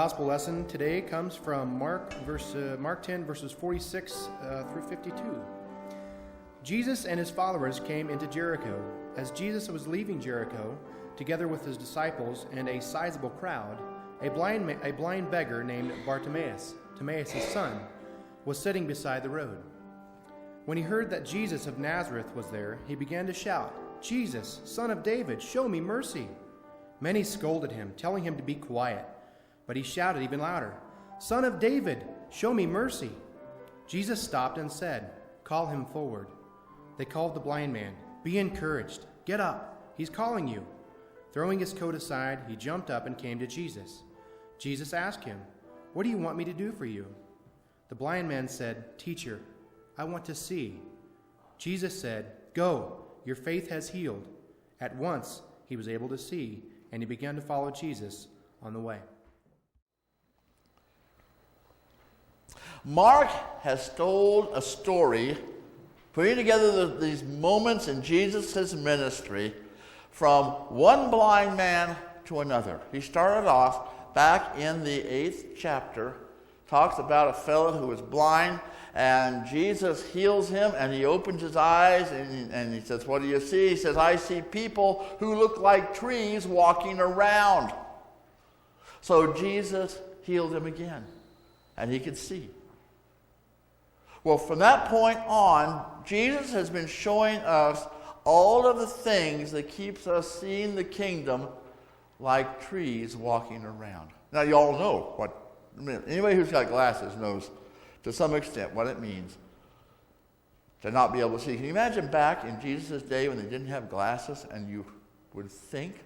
Gospel lesson today comes from Mark 10, verses 46 through 52. Jesus and his followers came into Jericho. As Jesus was leaving Jericho, together with his disciples and a sizable crowd, a blind beggar named Bartimaeus, Timaeus' son, was sitting beside the road. When he heard that Jesus of Nazareth was there, he began to shout, "Jesus, Son of David, show me mercy." Many scolded him, telling him to be quiet. But he shouted even louder, "Son of David, show me mercy." Jesus stopped and said, "Call him forward." They called the blind man. "Be encouraged. Get up. He's calling you." Throwing his coat aside, he jumped up and came to Jesus. Jesus asked him, "What do you want me to do for you?" The blind man said, "Teacher, I want to see." Jesus said, "Go, your faith has healed." At once he was able to see, and he began to follow Jesus on the way. Mark has told a story, putting together these moments in Jesus' ministry from one blind man to another. He started off back in the 8th chapter, talks about a fellow who was blind, and Jesus heals him, and he opens his eyes, and he says, "What do you see?" He says, "I see people who look like trees walking around." So Jesus healed him again, and he could see. Well, from that point on, Jesus has been showing us all of the things that keeps us seeing the kingdom like trees walking around. Now, you all know what, anybody who's got glasses knows to some extent what it means to not be able to see. Can you imagine back in Jesus' day when they didn't have glasses and you would think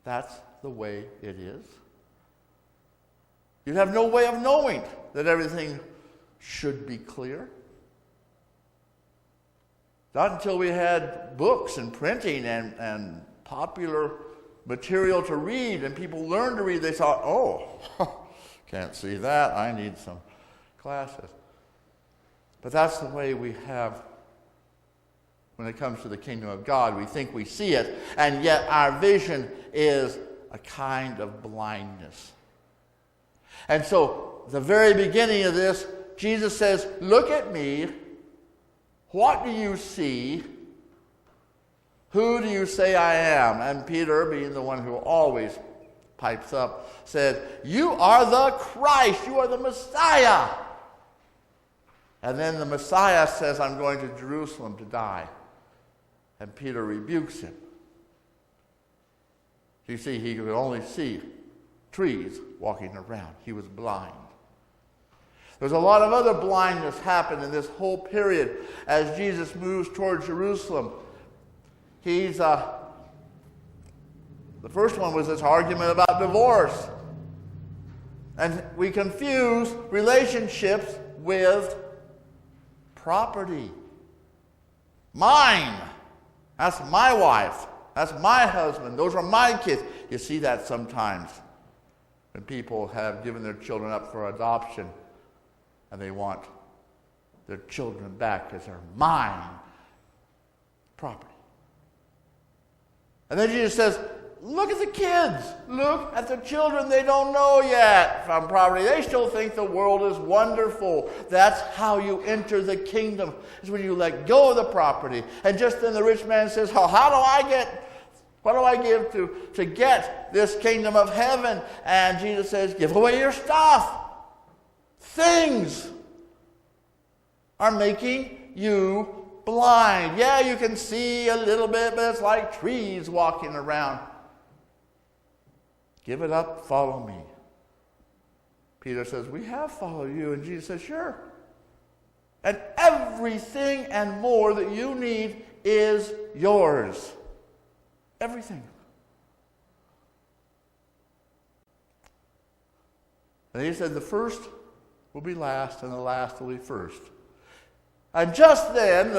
that's the way it is? You'd have no way of knowing that everything should be clear. Not until we had books and printing and popular material to read, and people learned to read, they thought, "Oh, can't see that, I need some glasses." But that's the way we have when it comes to the kingdom of God. We think we see it, and yet our vision is a kind of blindness. And so, the very beginning of this, Jesus says, "Look at me. What do you see? Who do you say I am?" And Peter, being the one who always pipes up, said, "You are the Christ. You are the Messiah." And then the Messiah says, "I'm going to Jerusalem to die." And Peter rebukes him. You see, he could only see trees walking around. He was blind. There's a lot of other blindness happened in this whole period as Jesus moves toward Jerusalem. The first one was this argument about divorce. And we confuse relationships with property. Mine. That's my wife. That's my husband. Those are my kids. You see that sometimes when people have given their children up for adoption and they want their children back because they're mine property. And then Jesus says, look at the kids. Look at the children. They don't know yet from property. They still think the world is wonderful. That's how you enter the kingdom, is when you let go of the property. And just then the rich man says, what do I give to get this kingdom of heaven? And Jesus says, give away your stuff. Things are making you blind. Yeah, you can see a little bit, but it's like trees walking around. Give it up, follow me. Peter says, we have followed you. And Jesus says, sure. And everything and more that you need is yours. Everything. And he said, the first will be last, and the last will be first. And just then,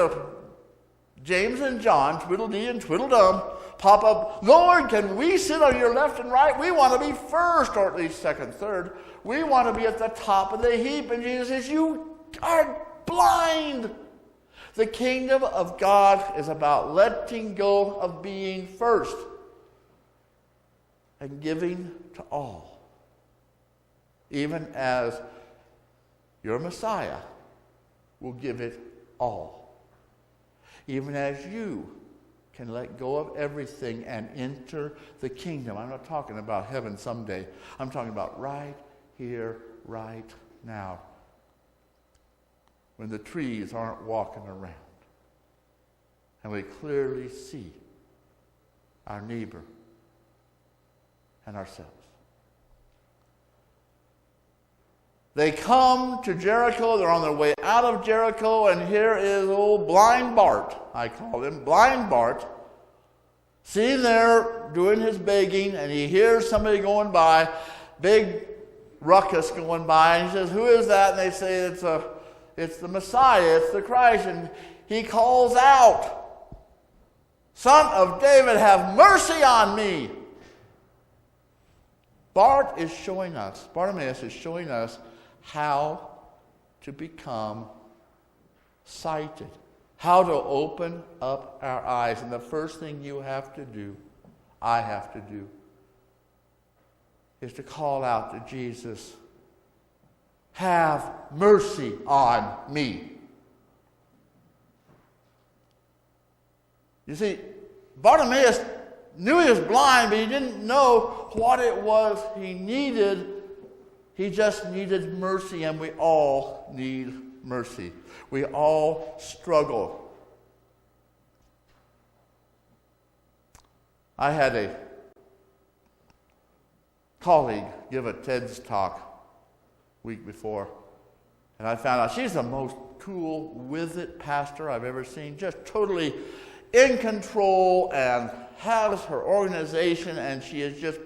James and John, Tweedledee and Tweedledum, pop up. Lord, can we sit on your left and right? We want to be first, or at least second, third. We want to be at the top of the heap. And Jesus says, you are blind. The kingdom of God is about letting go of being first and giving to all. even as your Messiah will give it all. Even as you can let go of everything and enter the kingdom. I'm not talking about heaven someday. I'm talking about right here, right now, when the trees aren't walking around and we clearly see our neighbor and ourselves. They come to Jericho. They're on their way out of Jericho, and here is old Blind Bart, I call him. Blind Bart, sitting there doing his begging, and he hears somebody going by, big ruckus going by, and he says, "Who is that?" And they say, it's the Messiah, it's the Christ. And he calls out, "Son of David, have mercy on me." Bartimaeus is showing us how to become sighted, how to open up our eyes. And the first thing you have to do, I have to do, is to call out to Jesus, "Have mercy on me." You see, Bartimaeus knew he was blind, but he didn't know what it was he needed. He just needed mercy, and we all need mercy. We all struggle. I had a colleague give a TED's talk week before, and I found out she's the most cool, with-it pastor I've ever seen, just totally in control and has her organization, and she is just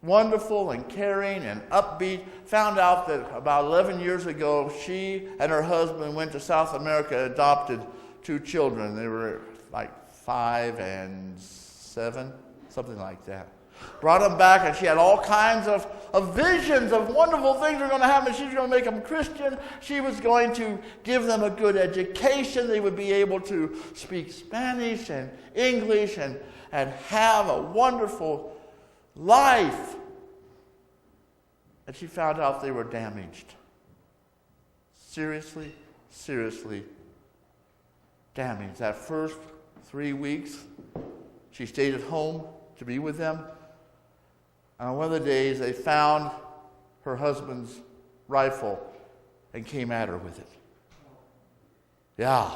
wonderful and caring and upbeat. Found out that about 11 years ago, she and her husband went to South America, adopted 2 children. They were like 5 and 7, something like that. Brought them back, and she had all kinds of visions of wonderful things were going to happen. She was going to make them Christian. She was going to give them a good education. They would be able to speak Spanish and English and have a wonderful life. And she found out they were damaged. Seriously damaged. That first 3 weeks, she stayed at home to be with them. And on one of the days, they found her husband's rifle and came at her with it. Yeah.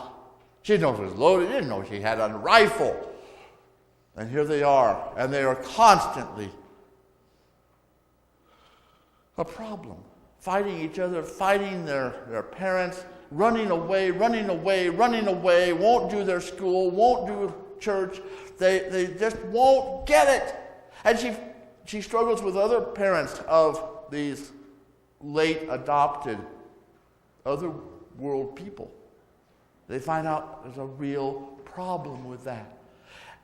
She didn't know it was loaded. She didn't know she had a rifle. And here they are. And they are constantly a problem. Fighting each other, fighting their parents, running away, won't do their school, won't do church. They just won't get it. And she struggles with other parents of these late adopted other world people. They find out there's a real problem with that.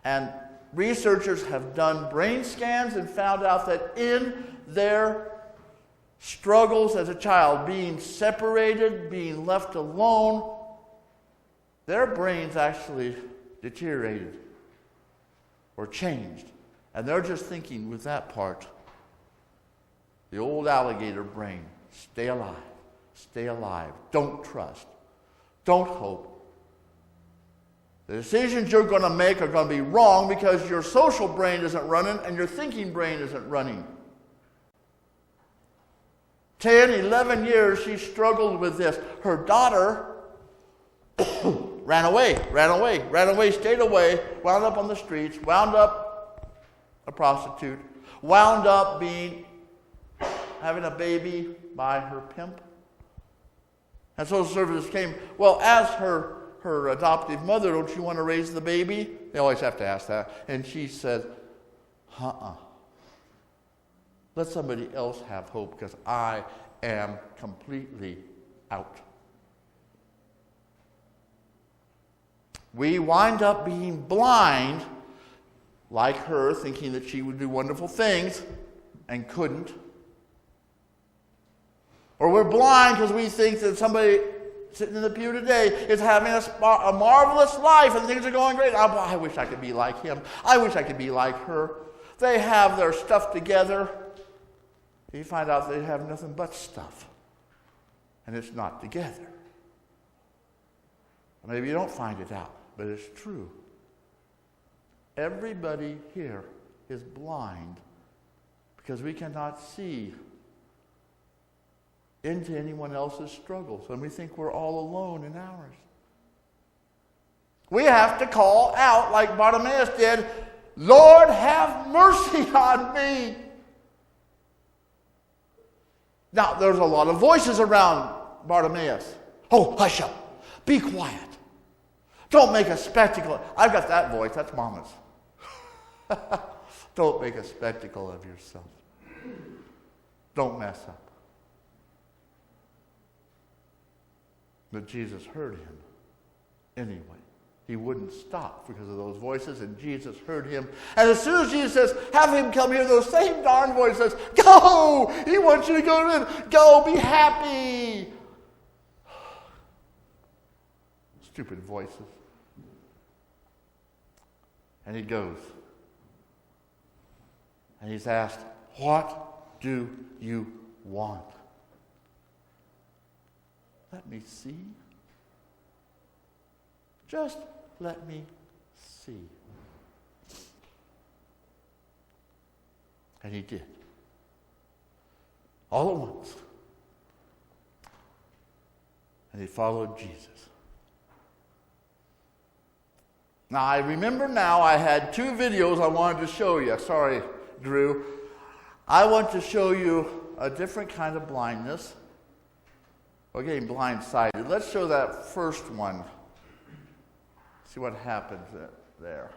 And researchers have done brain scans and found out that in their struggles as a child, being separated, being left alone, their brains actually deteriorated or changed. And they're just thinking with that part, the old alligator brain, stay alive, don't trust, don't hope. The decisions you're going to make are going to be wrong because your social brain isn't running and your thinking brain isn't running. 10, 11 years she struggled with this. Her daughter ran away, stayed away, wound up on the streets, wound up a prostitute, wound up having a baby by her pimp. And social services came, well, as her adoptive mother, don't you want to raise the baby? They always have to ask that. And she said, let somebody else have hope because I am completely out. We wind up being blind like her, thinking that she would do wonderful things and couldn't. Or we're blind because we think that somebody sitting in the pew today is having a marvelous life and things are going great. I wish I could be like him. I wish I could be like her. They have their stuff together. you find out they have nothing but stuff. And it's not together. Maybe you don't find it out, but it's true. Everybody here is blind because we cannot see into anyone else's struggles, and we think we're all alone in ours. We have to call out like Bartimaeus did, Lord, have mercy on me. Now, there's a lot of voices around Bartimaeus. Oh, hush up. Be quiet. Don't make a spectacle. I've got that voice. That's Mama's. Don't make a spectacle of yourself. Don't mess up. But Jesus heard him anyway. He wouldn't stop because of those voices, and Jesus heard him. And as soon as Jesus says, have him come here, those same darn voices, go! He wants you to go to him. Go, be happy. Stupid voices. And he goes. And he's asked, what do you want? Let me see. Just let me see. And he did. All at once. And he followed Jesus. Now, I remember now I had 2 videos I wanted to show you. Sorry, Drew. I want to show you a different kind of blindness. We're getting blindsided. Let's show that first one. See what happens there.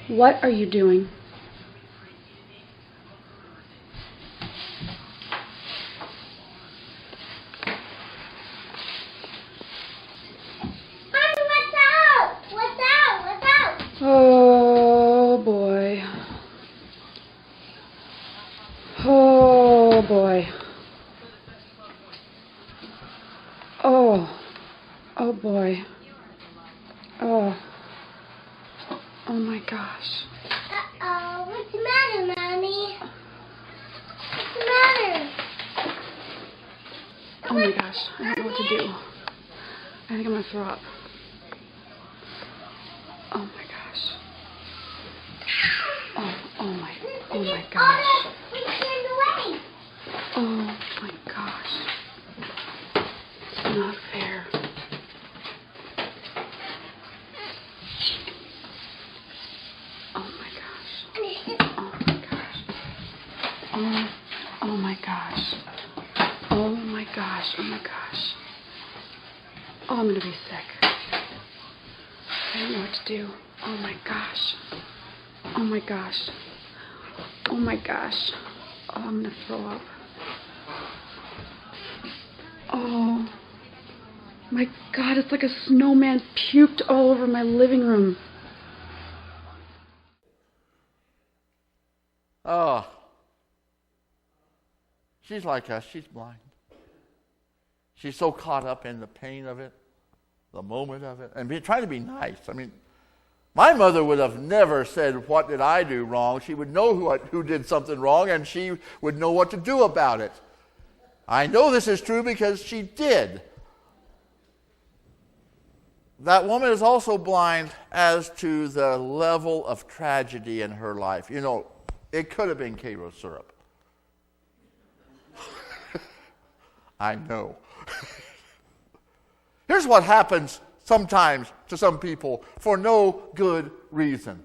What are you doing? Oh boy. Oh boy. Oh boy. Oh my gosh. Uh-oh, what's the matter, Mommy? What's the matter? Oh my gosh, I don't know what to do. I think I'm gonna throw up. Oh my gosh. Oh my gosh. Oh my gosh. It's not fair. Oh my gosh. Oh my gosh. Oh my gosh. Oh my gosh. Oh my gosh. Oh, I'm gonna be sick. I don't know what to do. Oh my gosh. Oh my gosh. Oh my gosh. Oh, I'm gonna throw up. Oh my God, it's like a snowman puked all over my living room. Oh. She's like us. She's blind. She's so caught up in the pain of it, the moment of it, and trying to be nice. I mean, my mother would have never said, what did I do wrong? She would know who did something wrong, and she would know what to do about it. I know this is true because she did. That woman is also blind as to the level of tragedy in her life. You know, it could have been Cairo syrup. I know. Here's what happens sometimes to some people for no good reason.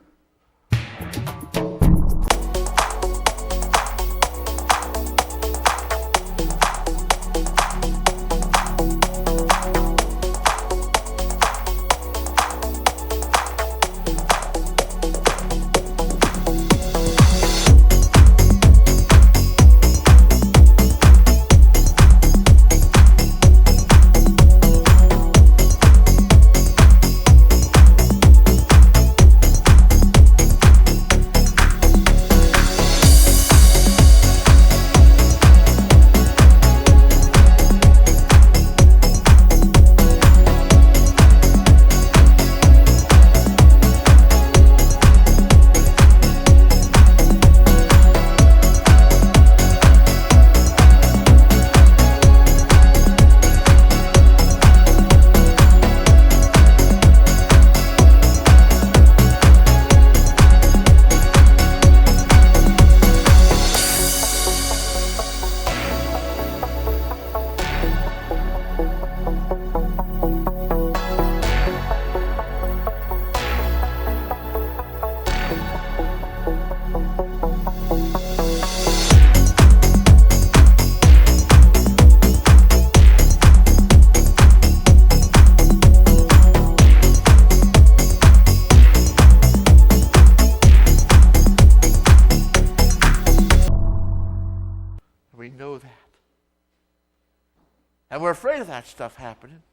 We know that. And we're afraid of that stuff happening.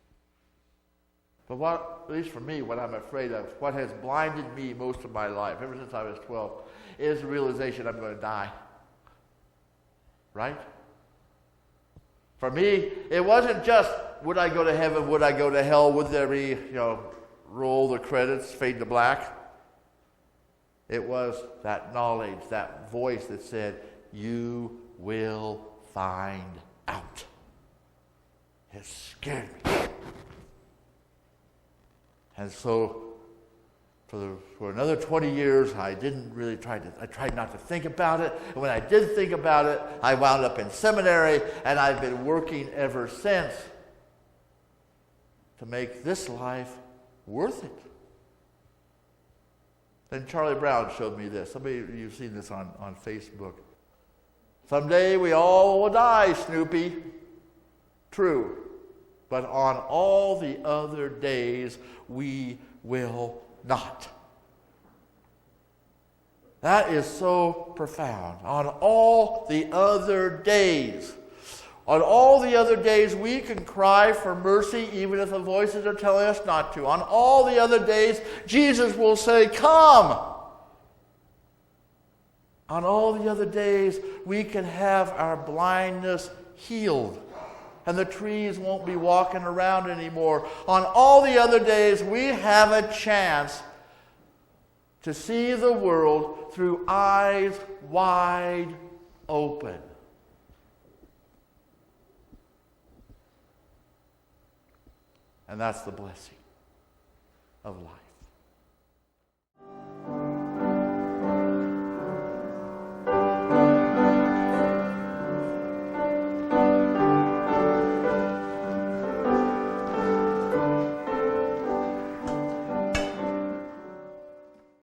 But what, at least for me, what I'm afraid of, what has blinded me most of my life, ever since I was 12, is the realization I'm going to die. Right? For me, it wasn't just, would I go to heaven, would I go to hell, would there be, roll the credits, fade to black? It was that knowledge, that voice that said, you will find out. It scared me. And so, for another 20 years, I tried not to think about it. And when I did think about it, I wound up in seminary, and I've been working ever since to make this life worth it. Then Charlie Brown showed me this. Somebody, you've seen this on Facebook. Someday we all will die, Snoopy. True. But on all the other days, we will not. That is so profound. On all the other days. On all the other days, we can cry for mercy even if the voices are telling us not to. On all the other days, Jesus will say, come. On all the other days, we can have our blindness healed. And the trees won't be walking around anymore. On all the other days, we have a chance to see the world through eyes wide open. And that's the blessing of life.